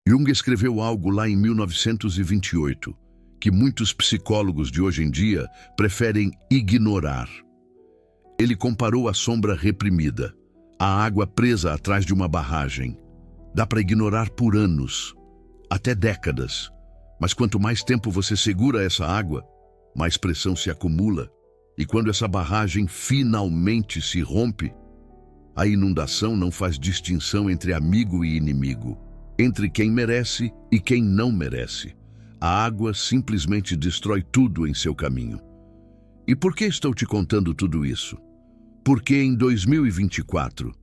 Jung escreveu algo lá em 1928 que muitos psicólogos de hoje em dia preferem ignorar. Ele comparou a sombra reprimida, a água presa atrás de uma barragem. Dá para ignorar por anos, até décadas, mas quanto mais tempo você segura essa água, mais pressão se acumula, e quando essa barragem finalmente se rompe, a inundação não faz distinção entre amigo e inimigo, entre quem merece e quem não merece. A água simplesmente destrói tudo em seu caminho. E por que estou te contando tudo isso? Porque em 2024,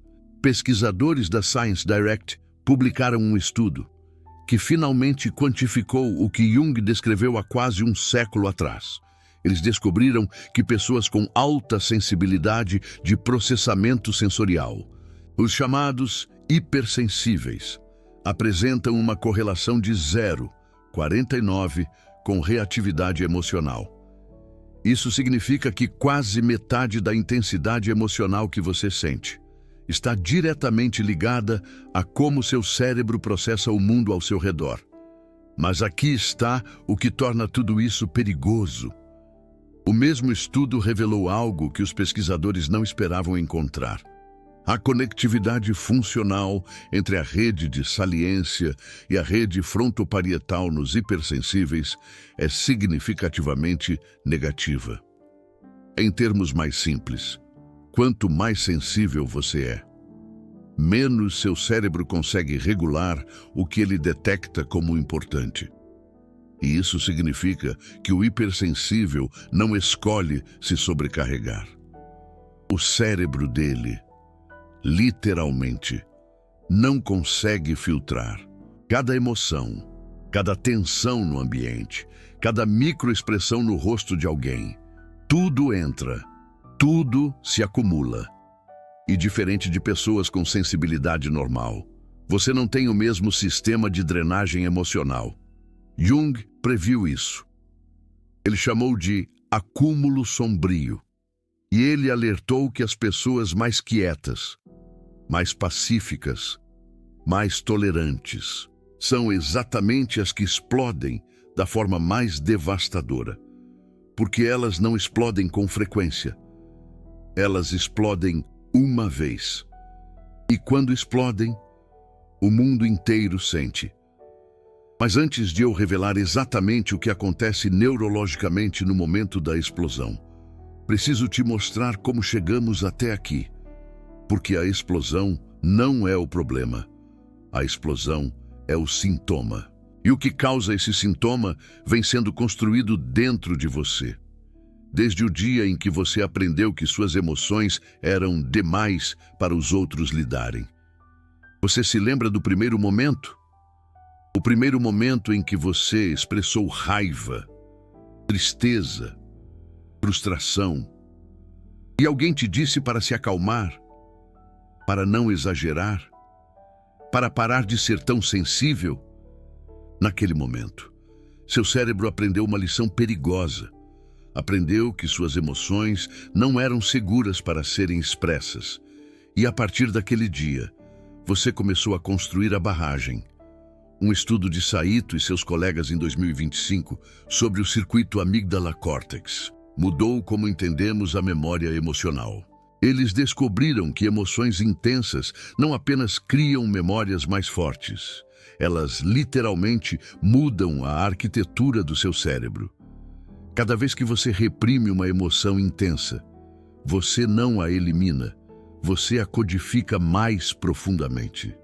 pesquisadores da Science Direct publicaram um estudo que finalmente quantificou o que Jung descreveu há quase um século atrás. Eles descobriram que pessoas com alta sensibilidade de processamento sensorial, os chamados hipersensíveis, apresentam uma correlação de 0,49 com reatividade emocional. Isso significa que quase metade da intensidade emocional que você sente está diretamente ligada a como seu cérebro processa o mundo ao seu redor. Mas aqui está o que torna tudo isso perigoso. O mesmo estudo revelou algo que os pesquisadores não esperavam encontrar. A conectividade funcional entre a rede de saliência e a rede frontoparietal nos hipersensíveis é significativamente negativa. Em termos mais simples, quanto mais sensível você é, menos seu cérebro consegue regular o que ele detecta como importante. E isso significa que o hipersensível não escolhe se sobrecarregar. O cérebro dele, literalmente, não consegue filtrar cada emoção, cada tensão no ambiente, cada microexpressão no rosto de alguém. Tudo entra, tudo se acumula. E diferente de pessoas com sensibilidade normal, você não tem o mesmo sistema de drenagem emocional. Jung previu isso. Ele chamou de acúmulo sombrio. E ele alertou que as pessoas mais quietas, mais pacíficas, mais tolerantes, são exatamente as que explodem da forma mais devastadora. Porque elas não explodem com frequência. Elas explodem uma vez. E quando explodem, o mundo inteiro sente. Mas antes de eu revelar exatamente o que acontece neurologicamente no momento da explosão, preciso te mostrar como chegamos até aqui. Porque a explosão não é o problema. A explosão é o sintoma. E o que causa esse sintoma vem sendo construído dentro de você. Desde o dia em que você aprendeu que suas emoções eram demais para os outros lidarem. Você se lembra do primeiro momento? O primeiro momento em que você expressou raiva, tristeza, frustração, e alguém te disse para se acalmar, para não exagerar, para parar de ser tão sensível. Naquele momento, seu cérebro aprendeu uma lição perigosa. Aprendeu que suas emoções não eram seguras para serem expressas. E a partir daquele dia, você começou a construir a barragem. Um estudo de Saito e seus colegas em 2025 sobre o circuito amígdala-córtex mudou como entendemos a memória emocional. Eles descobriram que emoções intensas não apenas criam memórias mais fortes, elas literalmente mudam a arquitetura do seu cérebro. Cada vez que você reprime uma emoção intensa, você não a elimina, você a codifica mais profundamente.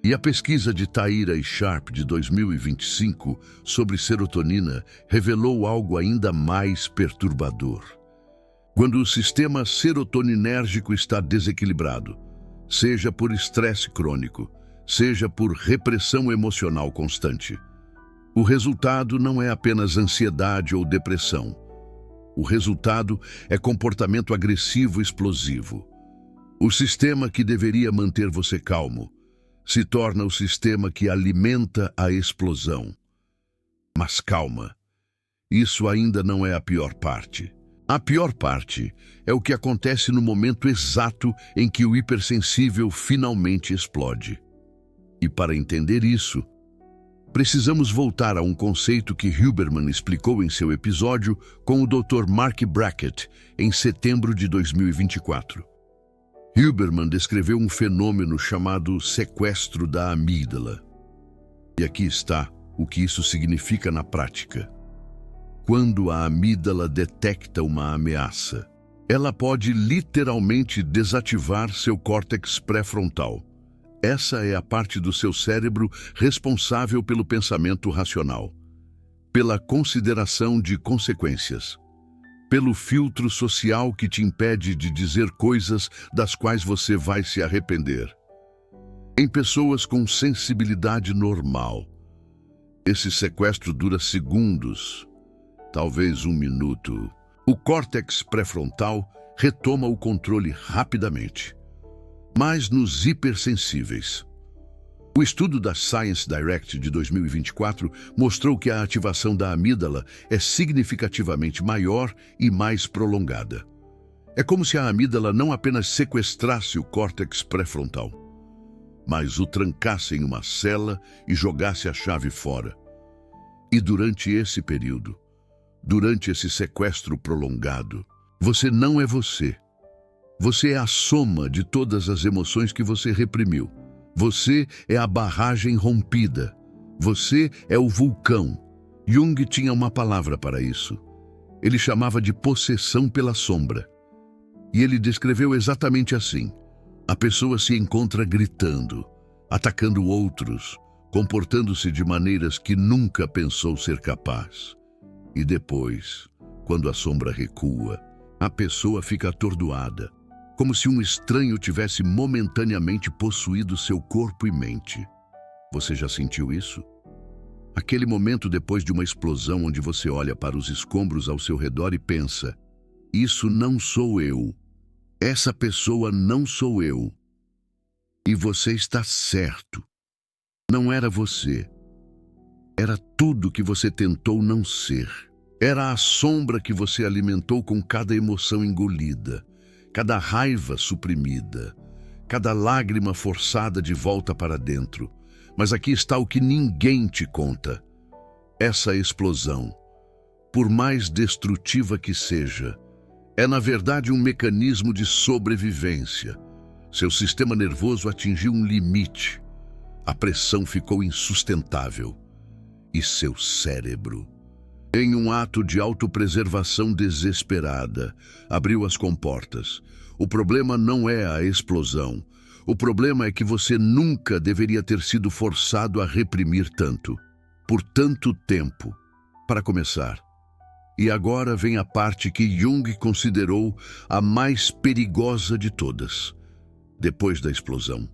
E a pesquisa de Taira e Sharp de 2025 sobre serotonina revelou algo ainda mais perturbador. Quando o sistema serotoninérgico está desequilibrado, seja por estresse crônico, seja por repressão emocional constante, o resultado não é apenas ansiedade ou depressão. O resultado é comportamento agressivo explosivo. O sistema que deveria manter você calmo se torna o sistema que alimenta a explosão. Mas calma, isso ainda não é a pior parte. A pior parte é o que acontece no momento exato em que o hipersensível finalmente explode. E para entender isso, precisamos voltar a um conceito que Huberman explicou em seu episódio com o Dr. Mark Brackett em setembro de 2024. Huberman descreveu um fenômeno chamado sequestro da amígdala. E aqui está o que isso significa na prática. Quando a amígdala detecta uma ameaça, ela pode literalmente desativar seu córtex pré-frontal. Essa é a parte do seu cérebro responsável pelo pensamento racional, pela consideração de consequências, pelo filtro social que te impede de dizer coisas das quais você vai se arrepender. Em pessoas com sensibilidade normal, esse sequestro dura segundos, talvez um minuto. O córtex pré-frontal retoma o controle rapidamente. Mas nos hipersensíveis. O estudo da Science Direct de 2024 mostrou que a ativação da amígdala é significativamente maior e mais prolongada. É como se a amígdala não apenas sequestrasse o córtex pré-frontal, mas o trancasse em uma cela e jogasse a chave fora. E durante esse período, durante esse sequestro prolongado, você não é você. Você é a soma de todas as emoções que você reprimiu. Você é a barragem rompida. Você é o vulcão. Jung tinha uma palavra para isso. Ele chamava de possessão pela sombra. E ele descreveu exatamente assim. A pessoa se encontra gritando, atacando outros, comportando-se de maneiras que nunca pensou ser capaz. E depois, quando a sombra recua, a pessoa fica atordoada, como se um estranho tivesse momentaneamente possuído seu corpo e mente. Você já sentiu isso? Aquele momento depois de uma explosão onde você olha para os escombros ao seu redor e pensa: isso não sou eu. Essa pessoa não sou eu. E você está certo. Não era você. Era tudo que você tentou não ser. Era a sombra que você alimentou com cada emoção engolida, cada raiva suprimida, cada lágrima forçada de volta para dentro. Mas aqui está o que ninguém te conta. Essa explosão, por mais destrutiva que seja, é na verdade um mecanismo de sobrevivência. Seu sistema nervoso atingiu um limite. A pressão ficou insustentável. E seu cérebro, em um ato de autopreservação desesperada, abriu as comportas. O problema não é a explosão. O problema é que você nunca deveria ter sido forçado a reprimir tanto, por tanto tempo. Para começar, e agora vem a parte que Jung considerou a mais perigosa de todas, depois da explosão.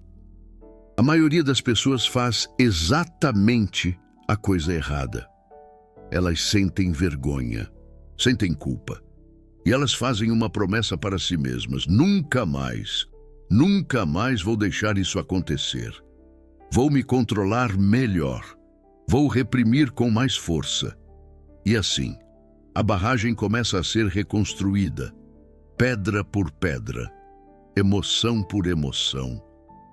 A maioria das pessoas faz exatamente a coisa errada. Elas sentem vergonha, sentem culpa. E elas fazem uma promessa para si mesmas: nunca mais vou deixar isso acontecer. Vou me controlar melhor. Vou reprimir com mais força. E assim, a barragem começa a ser reconstruída, pedra por pedra, emoção por emoção,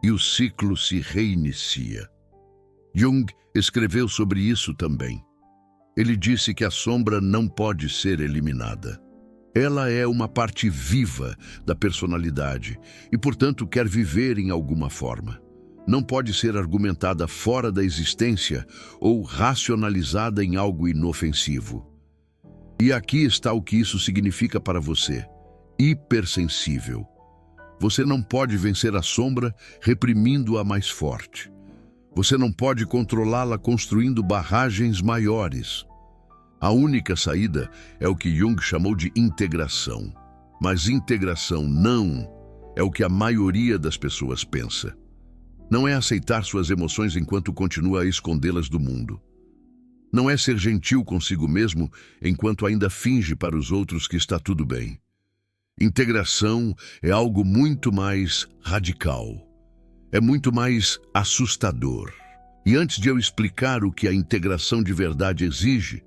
e o ciclo se reinicia. Jung escreveu sobre isso também. Ele disse que a sombra não pode ser eliminada. Ela é uma parte viva da personalidade e, portanto, quer viver em alguma forma. Não pode ser argumentada fora da existência ou racionalizada em algo inofensivo. E aqui está o que isso significa para você: hipersensível. Você não pode vencer a sombra reprimindo-a mais forte. Você não pode controlá-la construindo barragens maiores. A única saída é o que Jung chamou de integração. Mas integração não é o que a maioria das pessoas pensa. Não é aceitar suas emoções enquanto continua a escondê-las do mundo. Não é ser gentil consigo mesmo enquanto ainda finge para os outros que está tudo bem. Integração é algo muito mais radical. É muito mais assustador. E antes de eu explicar o que a integração de verdade exige,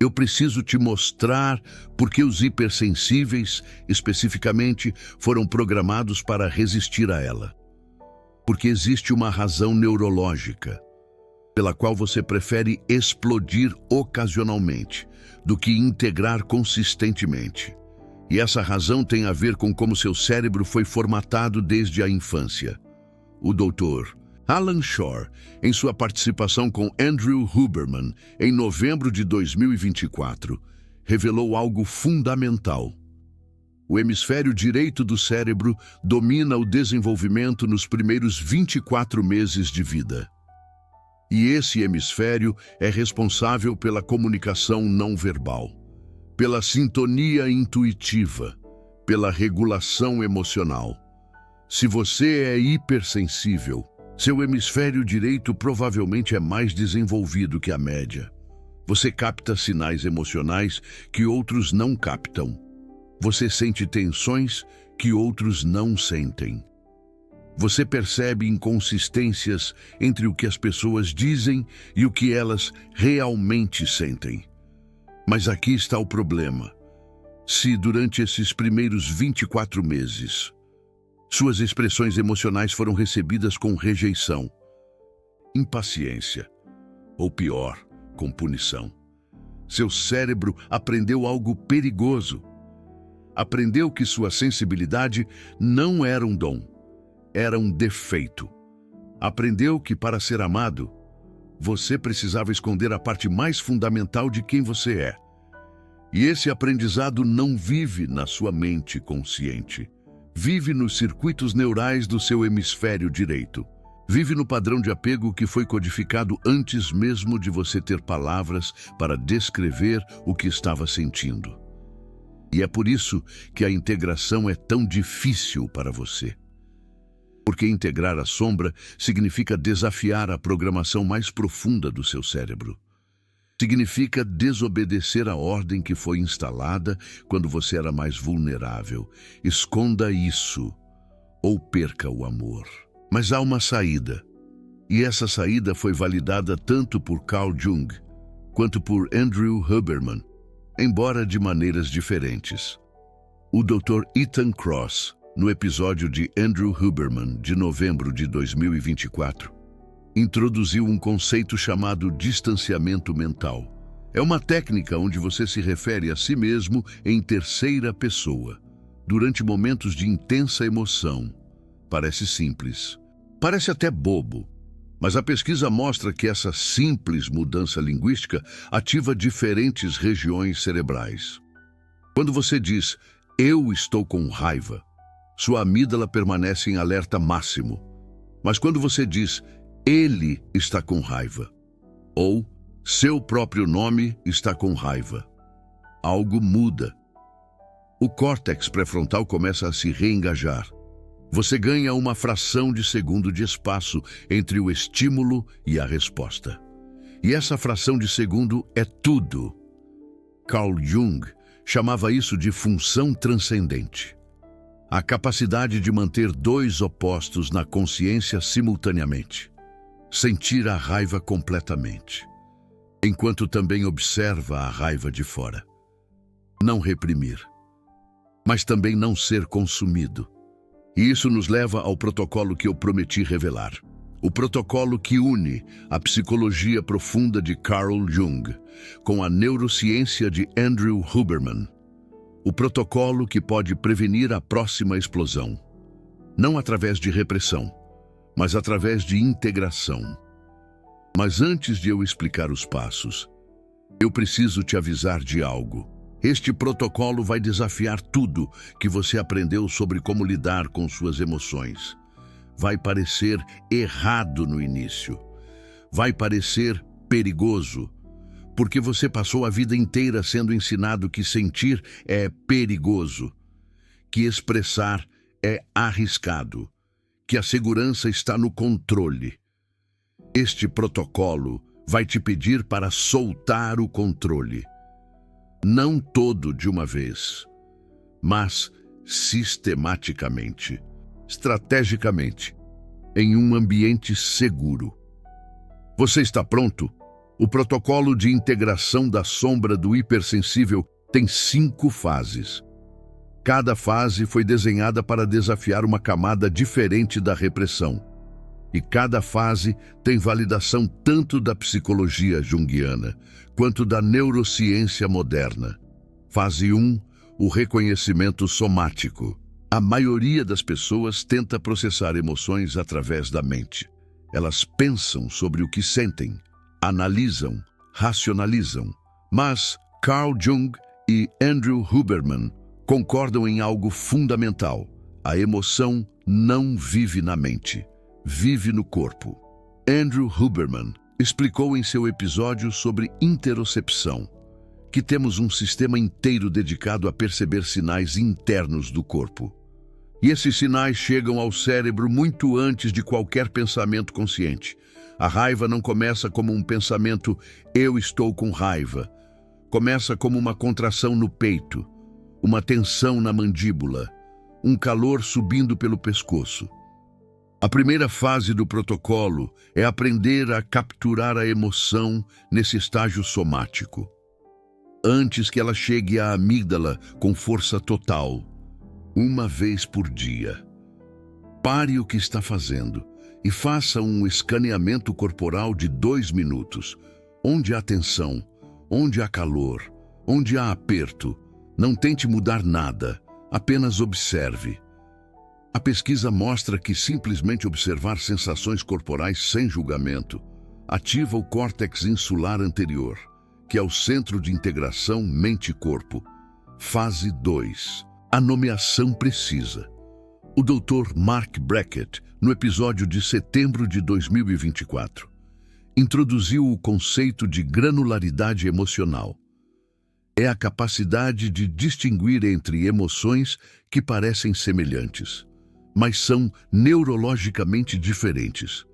eu preciso te mostrar por que os hipersensíveis, especificamente, foram programados para resistir a ela. Porque existe uma razão neurológica. pela qual você prefere explodir ocasionalmente do que integrar consistentemente. E essa razão tem a ver com como seu cérebro foi formatado desde a infância. O Dr. Alan Shore, em sua participação com Andrew Huberman em novembro de 2024, revelou algo fundamental. O hemisfério direito do cérebro domina o desenvolvimento nos primeiros 24 meses de vida. E esse hemisfério é responsável pela comunicação não verbal, pela sintonia intuitiva, pela regulação emocional. Se você é hipersensível, seu hemisfério direito provavelmente é mais desenvolvido que a média. Você capta sinais emocionais que outros não captam. Você sente tensões que outros não sentem. Você percebe inconsistências entre o que as pessoas dizem e o que elas realmente sentem. Mas aqui está o problema. Se durante esses primeiros 24 meses, suas expressões emocionais foram recebidas com rejeição, impaciência, ou pior, com punição, seu cérebro aprendeu algo perigoso. Aprendeu que sua sensibilidade não era um dom, era um defeito. Aprendeu que, para ser amado, você precisava esconder a parte mais fundamental de quem você é. E esse aprendizado não vive na sua mente consciente. Vive nos circuitos neurais do seu hemisfério direito. Vive no padrão de apego que foi codificado antes mesmo de você ter palavras para descrever o que estava sentindo. E é por isso que a integração é tão difícil para você. Porque integrar a sombra significa desafiar a programação mais profunda do seu cérebro. Significa desobedecer a ordem que foi instalada quando você era mais vulnerável. Esconda isso, ou perca o amor. Mas há uma saída. E essa saída foi validada tanto por Carl Jung quanto por Andrew Huberman, embora de maneiras diferentes. O Dr. Ethan Kross, no episódio de Andrew Huberman, de novembro de 2024, introduziu um conceito chamado distanciamento mental. É uma técnica onde você se refere a si mesmo em terceira pessoa, durante momentos de intensa emoção. Parece simples, parece até bobo, mas a pesquisa mostra que essa simples mudança linguística ativa diferentes regiões cerebrais. Quando você diz, eu estou com raiva, sua amígdala permanece em alerta máximo. Mas quando você diz, ele está com raiva, ou seu próprio nome está com raiva, algo muda. O córtex pré-frontal começa a se reengajar. Você ganha uma fração de segundo de espaço entre o estímulo e a resposta. E essa fração de segundo é tudo. Carl Jung chamava isso de função transcendente. A capacidade de manter dois opostos na consciência simultaneamente. Sentir a raiva completamente, enquanto também observa a raiva de fora. Não reprimir, mas também não ser consumido. E isso nos leva ao protocolo que eu prometi revelar. O protocolo que une a psicologia profunda de Carl Jung com a neurociência de Andrew Huberman. O protocolo que pode prevenir a próxima explosão. Não através de repressão, mas através de integração. Mas antes de eu explicar os passos, eu preciso te avisar de algo. Este protocolo vai desafiar tudo que você aprendeu sobre como lidar com suas emoções. Vai parecer errado no início. Vai parecer perigoso, porque você passou a vida inteira sendo ensinado que sentir é perigoso, que expressar é arriscado, que a segurança está no controle. Este protocolo vai te pedir para soltar o controle. Não todo de uma vez, mas sistematicamente, estrategicamente, em um ambiente seguro. Você está pronto? O protocolo de integração da sombra do hipersensível tem 5 fases. Cada fase foi desenhada para desafiar uma camada diferente da repressão. E cada fase tem validação tanto da psicologia junguiana quanto da neurociência moderna. Fase 1, o reconhecimento somático. A maioria das pessoas tenta processar emoções através da mente. Elas pensam sobre o que sentem, analisam, racionalizam. Mas Carl Jung e Andrew Huberman concordam em algo fundamental. A emoção não vive na mente, vive no corpo. Andrew Huberman explicou em seu episódio sobre interocepção que temos um sistema inteiro dedicado a perceber sinais internos do corpo. E esses sinais chegam ao cérebro muito antes de qualquer pensamento consciente. A raiva não começa como um pensamento "eu estou com raiva". Começa como uma contração no peito, uma tensão na mandíbula, um calor subindo pelo pescoço. A primeira fase do protocolo é aprender a capturar a emoção nesse estágio somático, antes que ela chegue à amígdala com força total, uma vez por dia. Pare o que está fazendo e faça um escaneamento corporal de 2 minutos, onde há tensão, onde há calor, onde há aperto. Não tente mudar nada, apenas observe. A pesquisa mostra que simplesmente observar sensações corporais sem julgamento ativa o córtex insular anterior, que é o centro de integração mente-corpo. Fase 2. A nomeação precisa. O Dr. Mark Brackett, no episódio de setembro de 2024, introduziu o conceito de granularidade emocional. É a capacidade de distinguir entre emoções que parecem semelhantes, mas são neurologicamente diferentes.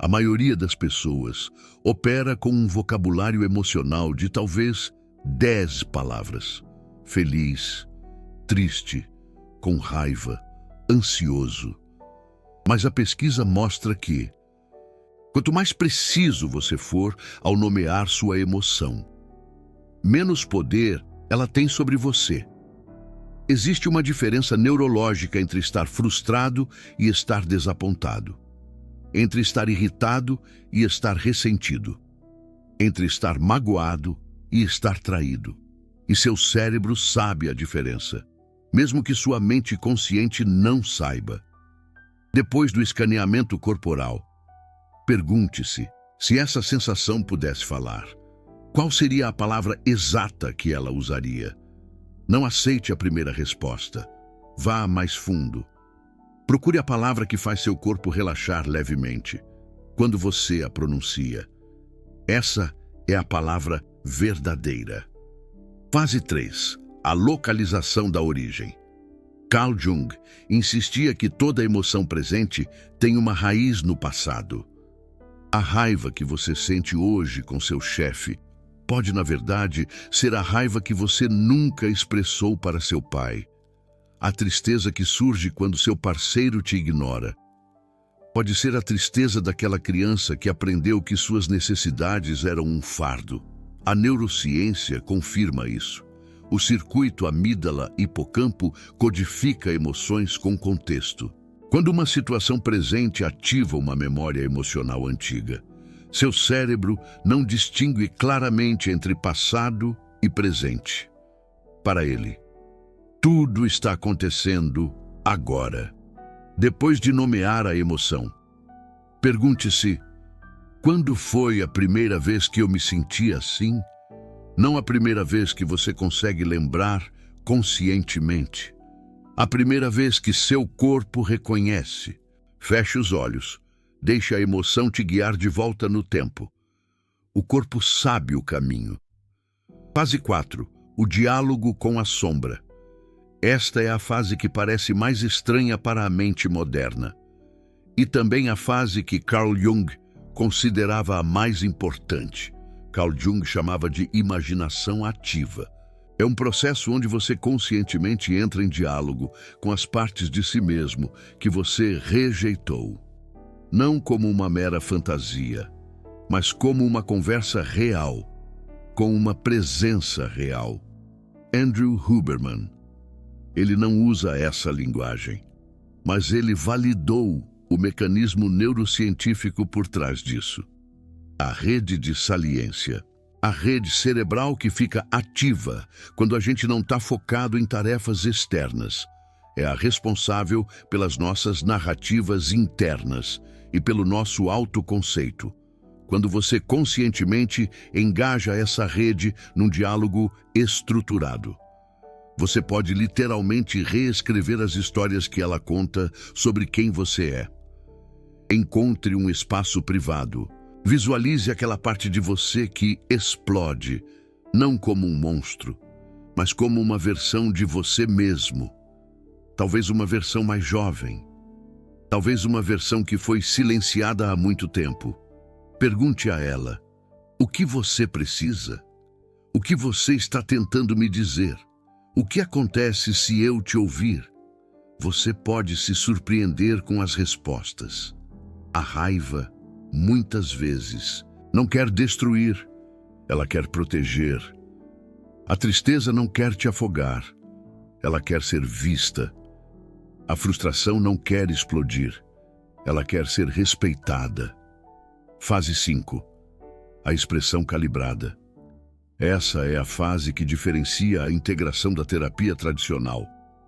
A maioria das pessoas opera com um vocabulário emocional de talvez 10 palavras: feliz, triste, com raiva, ansioso. Mas a pesquisa mostra que, quanto mais preciso você for ao nomear sua emoção, menos poder ela tem sobre você. Existe uma diferença neurológica entre estar frustrado e estar desapontado, entre estar irritado e estar ressentido, entre estar magoado e estar traído. E seu cérebro sabe a diferença, mesmo que sua mente consciente não saiba. Depois do escaneamento corporal, pergunte-se: se essa sensação pudesse falar, qual seria a palavra exata que ela usaria? Não aceite a primeira resposta. Vá mais fundo. Procure a palavra que faz seu corpo relaxar levemente quando você a pronuncia. Essa é a palavra verdadeira. Fase 3. A localização da origem. Carl Jung insistia que toda emoção presente tem uma raiz no passado. A raiva que você sente hoje com seu chefe pode, na verdade, ser a raiva que você nunca expressou para seu pai. A tristeza que surge quando seu parceiro te ignora pode ser a tristeza daquela criança que aprendeu que suas necessidades eram um fardo. A neurociência confirma isso. O circuito amígdala-hipocampo codifica emoções com contexto. Quando uma situação presente ativa uma memória emocional antiga, seu cérebro não distingue claramente entre passado e presente. Para ele, tudo está acontecendo agora. Depois de nomear a emoção, pergunte-se: quando foi a primeira vez que eu me senti assim? Não a primeira vez que você consegue lembrar conscientemente. A primeira vez que seu corpo reconhece. Feche os olhos. Deixe a emoção te guiar de volta no tempo. O corpo sabe o caminho. Fase 4. O diálogo com a sombra. Esta é a fase que parece mais estranha para a mente moderna. E também a fase que Carl Jung considerava a mais importante. Carl Jung chamava de imaginação ativa. É um processo onde você conscientemente entra em diálogo com as partes de si mesmo que você rejeitou. Não como uma mera fantasia, mas como uma conversa real, com uma presença real. Andrew Huberman, ele não usa essa linguagem, mas ele validou o mecanismo neurocientífico por trás disso. A rede de saliência. A rede cerebral que fica ativa quando a gente não está focado em tarefas externas. É a responsável pelas nossas narrativas internas e pelo nosso autoconceito. Quando você conscientemente engaja essa rede num diálogo estruturado, você pode literalmente reescrever as histórias que ela conta sobre quem você é. Encontre um espaço privado. Visualize aquela parte de você que explode, não como um monstro, mas como uma versão de você mesmo. Talvez uma versão mais jovem. Talvez uma versão que foi silenciada há muito tempo. Pergunte a ela: o que você precisa? O que você está tentando me dizer? O que acontece se eu te ouvir? Você pode se surpreender com as respostas. A raiva, muitas vezes, não quer destruir, ela quer proteger. A tristeza não quer te afogar, ela quer ser vista. A frustração não quer explodir, ela quer ser respeitada. Fase 5. A expressão calibrada. Essa é a fase que diferencia a integração da terapia tradicional.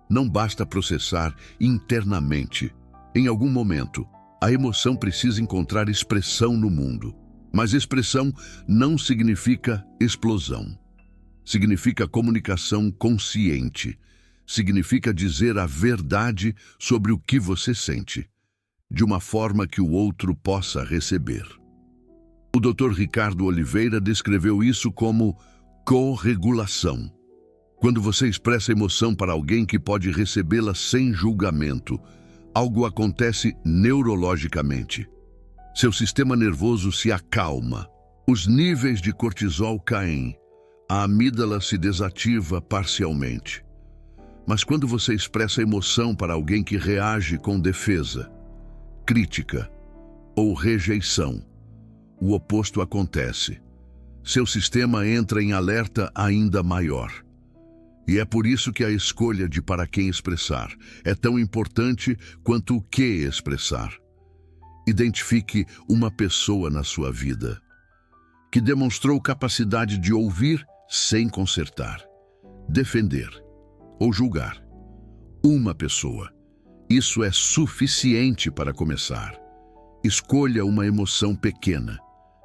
Não basta processar internamente. Em algum momento, a emoção precisa encontrar expressão no mundo. Mas expressão não significa explosão. Significa comunicação consciente. Significa dizer a verdade sobre o que você sente, de uma forma que o outro possa receber. O Dr. Ricardo Oliveira descreveu isso como corregulação. Quando você expressa emoção para alguém que pode recebê-la sem julgamento, algo acontece neurologicamente. Seu sistema nervoso se acalma, os níveis de cortisol caem, a amígdala se desativa parcialmente. Mas quando você expressa emoção para alguém que reage com defesa, crítica ou rejeição, o oposto acontece. Seu sistema entra em alerta ainda maior. E é por isso que a escolha de para quem expressar é tão importante quanto o que expressar. Identifique uma pessoa na sua vida que demonstrou capacidade de ouvir sem consertar, defender ou julgar. Uma pessoa. Isso é suficiente para começar. Escolha uma emoção pequena,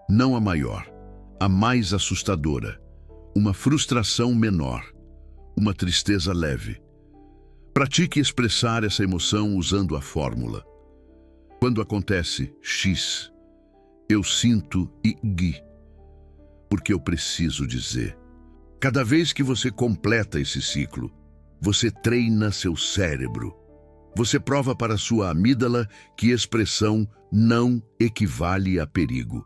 não a maior, a mais assustadora, uma frustração menor, uma tristeza leve. Pratique expressar essa emoção usando a fórmula. Quando acontece X, eu sinto Y, porque eu preciso dizer. Cada vez que você completa esse ciclo, você treina seu cérebro. Você prova para sua amígdala que expressão não equivale a perigo.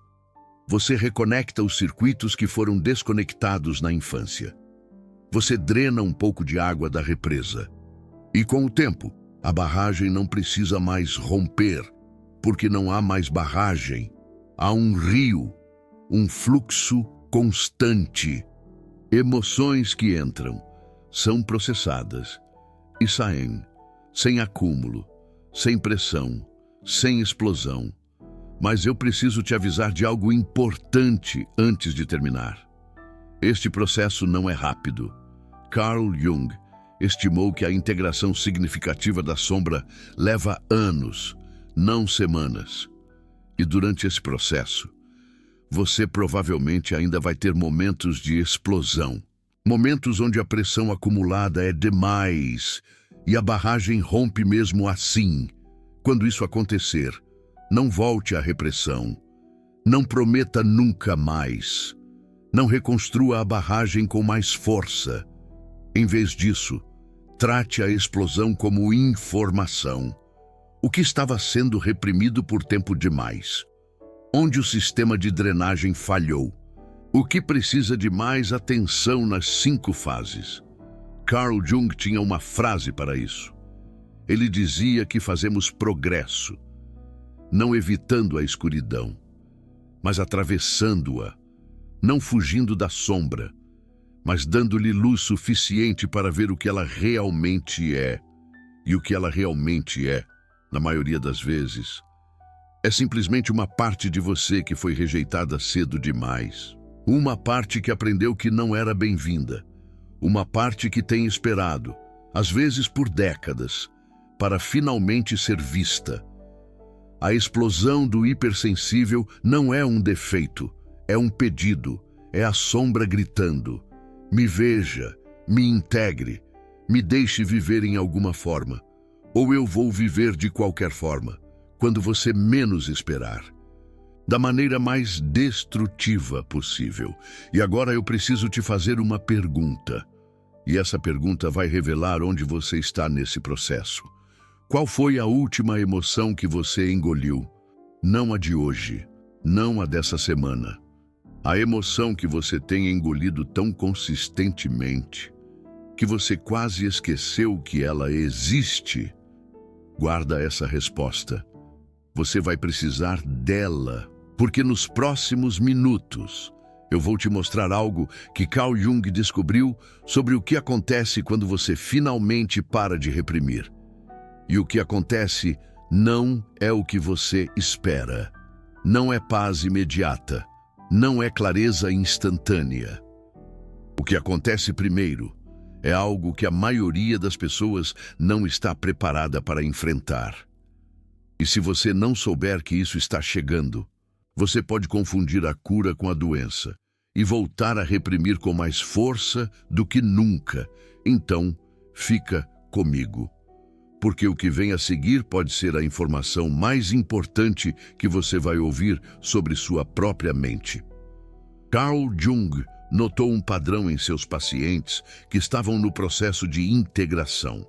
Você reconecta os circuitos que foram desconectados na infância. Você drena um pouco de água da represa. E com o tempo, a barragem não precisa mais romper, porque não há mais barragem. Há um rio, um fluxo constante. Emoções que entram, são processadas e saem, sem acúmulo, sem pressão, sem explosão. Mas eu preciso te avisar de algo importante antes de terminar. Este processo não é rápido. Carl Jung estimou que a integração significativa da sombra leva anos, não semanas. E durante esse processo, você provavelmente ainda vai ter momentos de explosão. Momentos onde a pressão acumulada é demais e a barragem rompe mesmo assim. Quando isso acontecer, não volte à repressão. Não prometa nunca mais. Não reconstrua a barragem com mais força. Em vez disso, trate a explosão como informação. O que estava sendo reprimido por tempo demais? Onde o sistema de drenagem falhou? O que precisa de mais atenção nas 5 fases? Carl Jung tinha uma frase para isso. Ele dizia que fazemos progresso, não evitando a escuridão, mas atravessando-a, não fugindo da sombra, mas dando-lhe luz suficiente para ver o que ela realmente é. E o que ela realmente é na maioria das vezes, é simplesmente uma parte de você que foi rejeitada cedo demais. Uma parte que aprendeu que não era bem-vinda. Uma parte que tem esperado, às vezes por décadas, para finalmente ser vista. A explosão do hipersensível não é um defeito, é um pedido, é a sombra gritando: me veja, me integre, me deixe viver em alguma forma, ou eu vou viver de qualquer forma, quando você menos esperar, da maneira mais destrutiva possível. E agora eu preciso te fazer uma pergunta, e essa pergunta vai revelar onde você está nesse processo. Qual foi a última emoção que você engoliu? Não a de hoje, não a dessa semana. A emoção que você tem engolido tão consistentemente que você quase esqueceu que ela existe. Guarda essa resposta. Você vai precisar dela, porque nos próximos minutos eu vou te mostrar algo que Carl Jung descobriu sobre o que acontece quando você finalmente para de reprimir. E o que acontece não é o que você espera. Não é paz imediata. Não é clareza instantânea. O que acontece primeiro é algo que a maioria das pessoas não está preparada para enfrentar. E se você não souber que isso está chegando, você pode confundir a cura com a doença e voltar a reprimir com mais força do que nunca. Então, fica comigo, porque o que vem a seguir pode ser a informação mais importante que você vai ouvir sobre sua própria mente. Carl Jung notou um padrão em seus pacientes que estavam no processo de integração.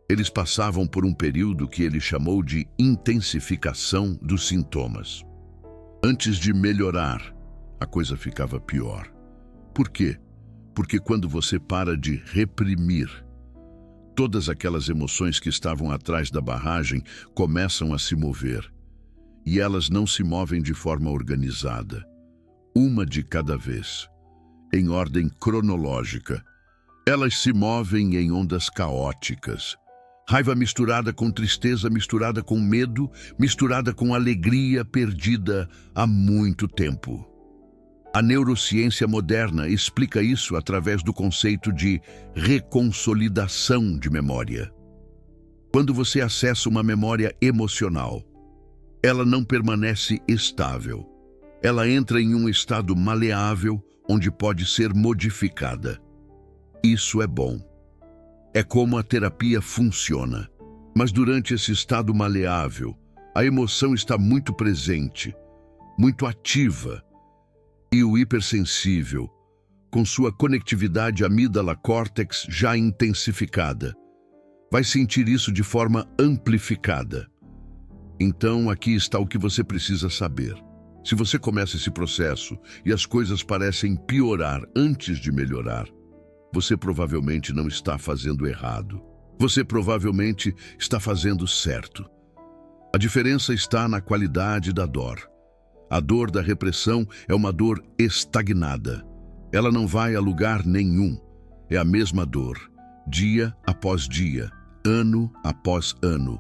Eles passavam por um período que ele chamou de intensificação dos sintomas. Antes de melhorar, a coisa ficava pior. Por quê? Porque quando você para de reprimir, todas aquelas emoções que estavam atrás da barragem começam a se mover. E elas não se movem de forma organizada, uma de cada vez, em ordem cronológica. Elas se movem em ondas caóticas. Raiva misturada com tristeza, misturada com medo, misturada com alegria perdida há muito tempo. A neurociência moderna explica isso através do conceito de reconsolidação de memória. Quando você acessa uma memória emocional, ela não permanece estável. Ela entra em um estado maleável onde pode ser modificada. Isso é bom. É como a terapia funciona. Mas durante esse estado maleável, a emoção está muito presente, muito ativa. E o hipersensível, com sua conectividade amígdala-córtex já intensificada, vai sentir isso de forma amplificada. Então, aqui está o que você precisa saber. Se você começa esse processo e as coisas parecem piorar antes de melhorar, você provavelmente não está fazendo errado. Você provavelmente está fazendo certo. A diferença está na qualidade da dor. A dor da repressão é uma dor estagnada. Ela não vai a lugar nenhum. É a mesma dor, dia após dia, ano após ano.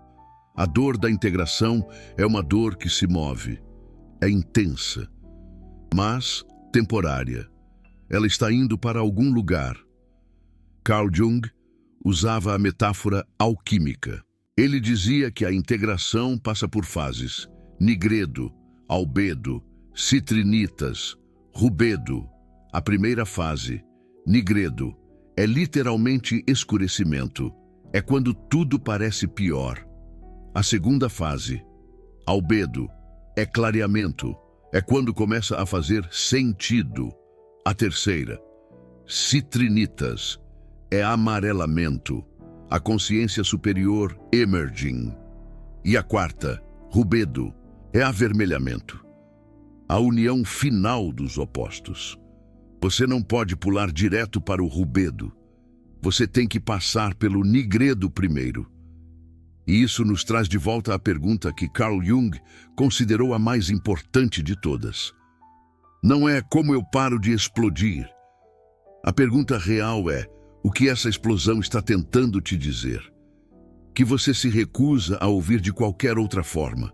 A dor da integração é uma dor que se move. É intensa, mas temporária. Ela está indo para algum lugar. Carl Jung usava a metáfora alquímica. Ele dizia que a integração passa por fases: nigredo, albedo, citrinitas, rubedo. A primeira fase, nigredo, é literalmente escurecimento. É quando tudo parece pior. A segunda fase, albedo, é clareamento. É quando começa a fazer sentido. A terceira, citrinitas, é amarelamento. A consciência superior emerging. E a quarta, rubedo, é avermelhamento. A união final dos opostos. Você não pode pular direto para o rubedo. Você tem que passar pelo nigredo primeiro. E isso nos traz de volta à pergunta que Carl Jung considerou a mais importante de todas. Não é como eu paro de explodir. A pergunta real é: o que essa explosão está tentando te dizer? que você se recusa a ouvir de qualquer outra forma.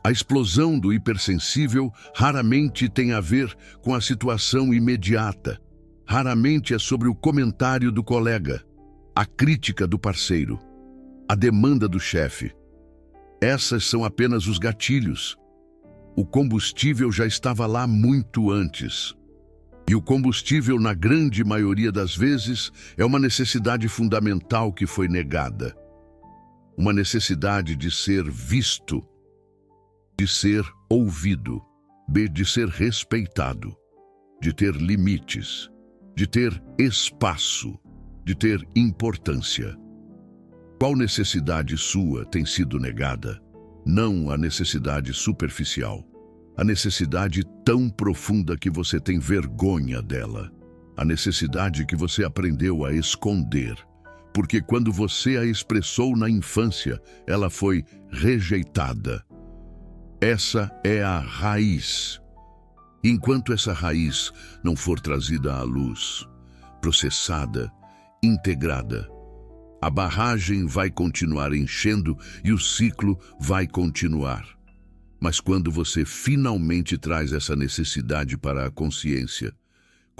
A explosão do hipersensível raramente tem a ver com a situação imediata. Raramente é sobre o comentário do colega, a crítica do parceiro, a demanda do chefe. Essas são apenas os gatilhos. O combustível já estava lá muito antes. E o combustível, na grande maioria das vezes, é uma necessidade fundamental que foi negada. Uma necessidade de ser visto, de ser ouvido, de ser respeitado, de ter limites, de ter espaço, de ter importância. Qual necessidade sua tem sido negada? Não a necessidade superficial. A necessidade tão profunda que você tem vergonha dela. A necessidade que você aprendeu a esconder. Porque quando você a expressou na infância, ela foi rejeitada. Essa é a raiz. Enquanto essa raiz não for trazida à luz, processada, integrada, a barragem vai continuar enchendo e o ciclo vai continuar. Mas quando você finalmente traz essa necessidade para a consciência,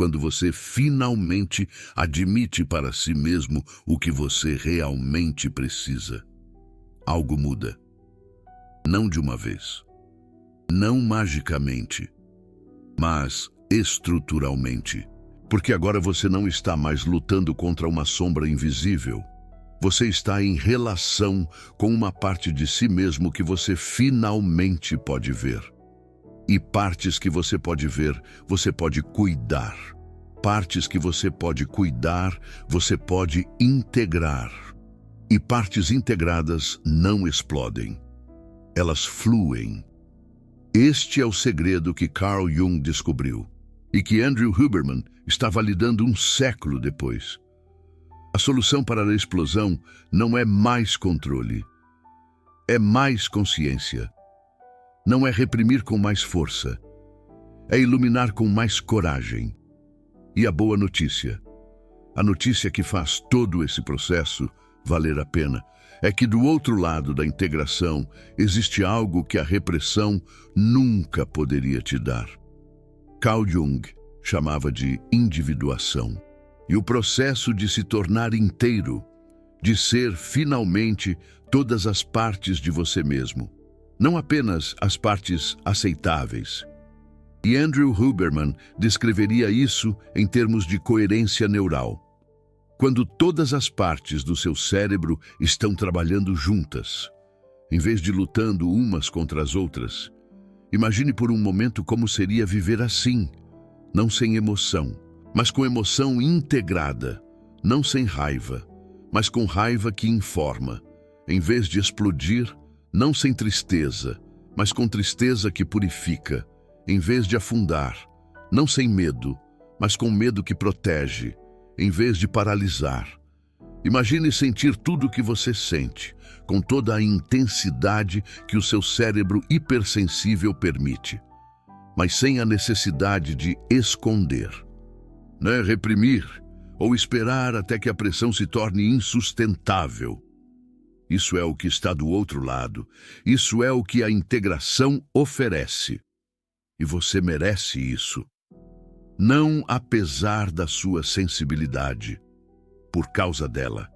quando você finalmente admite para si mesmo o que você realmente precisa, algo muda. Não de uma vez, não magicamente, mas estruturalmente. Porque agora você não está mais lutando contra uma sombra invisível. Você está em relação com uma parte de si mesmo que você finalmente pode ver. E partes que você pode ver, você pode cuidar. Partes que você pode cuidar, você pode integrar. E partes integradas não explodem. Elas fluem. Este é o segredo que Carl Jung descobriu e que Andrew Huberman está validando um século depois. A solução para a explosão não é mais controle, é mais consciência. Não é reprimir com mais força, é iluminar com mais coragem. E a boa notícia, a notícia que faz todo esse processo valer a pena, é que do outro lado da integração existe algo que a repressão nunca poderia te dar. Carl Jung chamava de individuação. E o processo de se tornar inteiro, de ser finalmente todas as partes de você mesmo, não apenas as partes aceitáveis. E Andrew Huberman descreveria isso em termos de coerência neural. Quando todas as partes do seu cérebro estão trabalhando juntas, em vez de lutando umas contra as outras. Imagine por um momento como seria viver assim, não sem emoção, mas com emoção integrada, não sem raiva, mas com raiva que informa, em vez de explodir, não sem tristeza, mas com tristeza que purifica, em vez de afundar, não sem medo, mas com medo que protege, em vez de paralisar. Imagine sentir tudo o que você sente, com toda a intensidade que o seu cérebro hipersensível permite, mas sem a necessidade de esconder. Não é reprimir ou esperar até que a pressão se torne insustentável. Isso é o que está do outro lado. Isso é o que a integração oferece. E você merece isso. Não apesar da sua sensibilidade, por causa dela.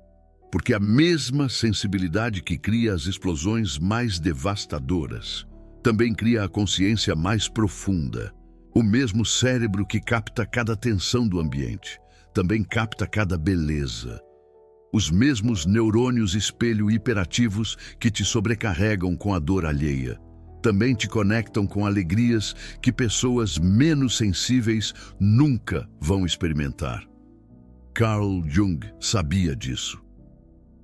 Porque a mesma sensibilidade que cria as explosões mais devastadoras também cria a consciência mais profunda. O mesmo cérebro que capta cada tensão do ambiente também capta cada beleza. Os mesmos neurônios espelho hiperativos que te sobrecarregam com a dor alheia também te conectam com alegrias que pessoas menos sensíveis nunca vão experimentar. Carl Jung sabia disso.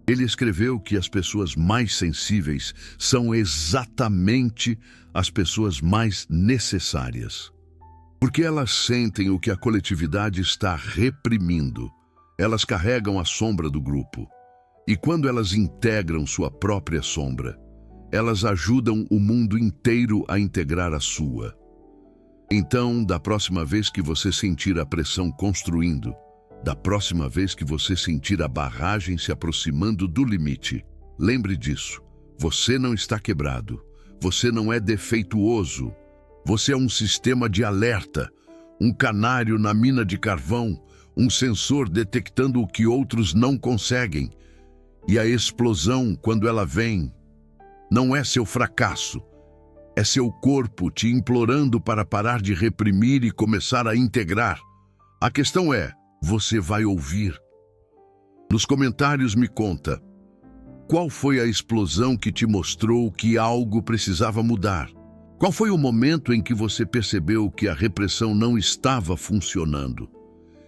Ele escreveu que as pessoas mais sensíveis são exatamente as pessoas mais necessárias. Porque elas sentem o que a coletividade está reprimindo. Elas carregam a sombra do grupo. E quando elas integram sua própria sombra, elas ajudam o mundo inteiro a integrar a sua. Então, da próxima vez que você sentir a pressão construindo, da próxima vez que você sentir a barragem se aproximando do limite, Lembre disso. Você não está quebrado. Você não é defeituoso. Você é um sistema de alerta, um canário na mina de carvão, um sensor detectando o que outros não conseguem. E a explosão, quando ela vem, não é seu fracasso. É seu corpo te implorando para parar de reprimir e começar a integrar. A questão é, você vai ouvir? Nos comentários me conta, qual foi a explosão que te mostrou que algo precisava mudar? Qual foi o momento em que você percebeu que a repressão não estava funcionando?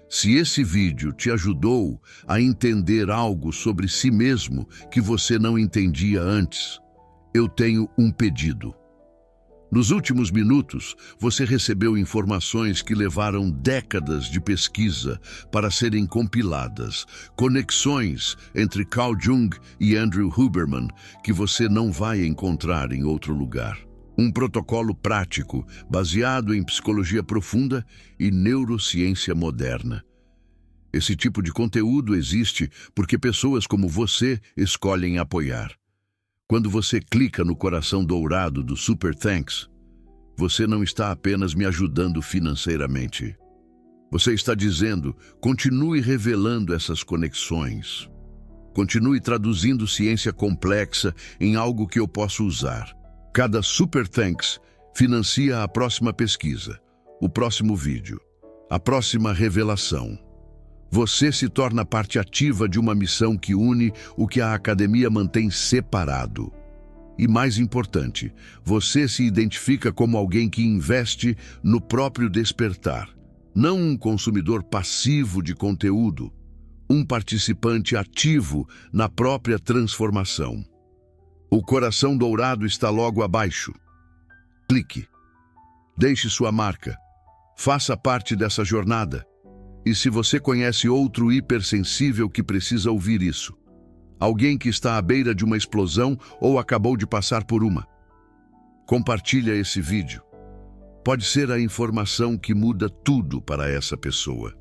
Se esse vídeo te ajudou a entender algo sobre si mesmo que você não entendia antes, eu tenho um pedido. Nos últimos minutos, você recebeu informações que levaram décadas de pesquisa para serem compiladas, conexões entre Carl Jung e Andrew Huberman que você não vai encontrar em outro lugar. Um protocolo prático, baseado em psicologia profunda e neurociência moderna. Esse tipo de conteúdo existe porque pessoas como você escolhem apoiar. Quando você clica no coração dourado do Super Thanks, você não está apenas me ajudando financeiramente. Você está dizendo, continue revelando essas conexões. Continue traduzindo ciência complexa em algo que eu posso usar. Cada Super Thanks financia a próxima pesquisa, o próximo vídeo, a próxima revelação. Você se torna parte ativa de uma missão que une o que a academia mantém separado. E mais importante, você se identifica como alguém que investe no próprio despertar, não um consumidor passivo de conteúdo, um participante ativo na própria transformação. O coração dourado está logo abaixo. Clique. Deixe sua marca. Faça parte dessa jornada. E se você conhece outro hipersensível que precisa ouvir isso, alguém que está à beira de uma explosão ou acabou de passar por uma, compartilha esse vídeo. Pode ser a informação que muda tudo para essa pessoa.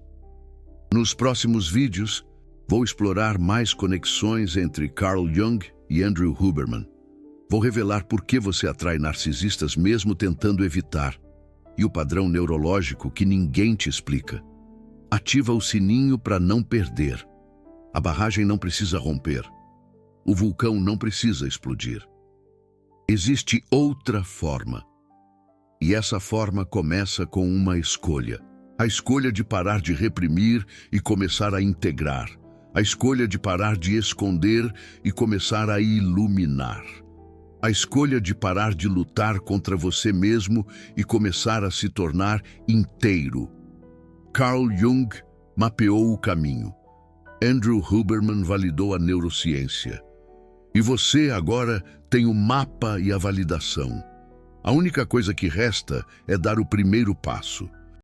Nos próximos vídeos, vou explorar mais conexões entre Carl Jung e Andrew Huberman. Vou revelar por que você atrai narcisistas mesmo tentando evitar, e o padrão neurológico que ninguém te explica. Ativa o sininho para não perder. A barragem não precisa romper. O vulcão não precisa explodir. Existe outra forma. E essa forma começa com uma escolha. A escolha de parar de reprimir e começar a integrar. A escolha de parar de esconder e começar a iluminar. A escolha de parar de lutar contra você mesmo e começar a se tornar inteiro. Carl Jung mapeou o caminho. Andrew Huberman validou a neurociência. E você agora tem o mapa e a validação. A única coisa que resta é dar o primeiro passo.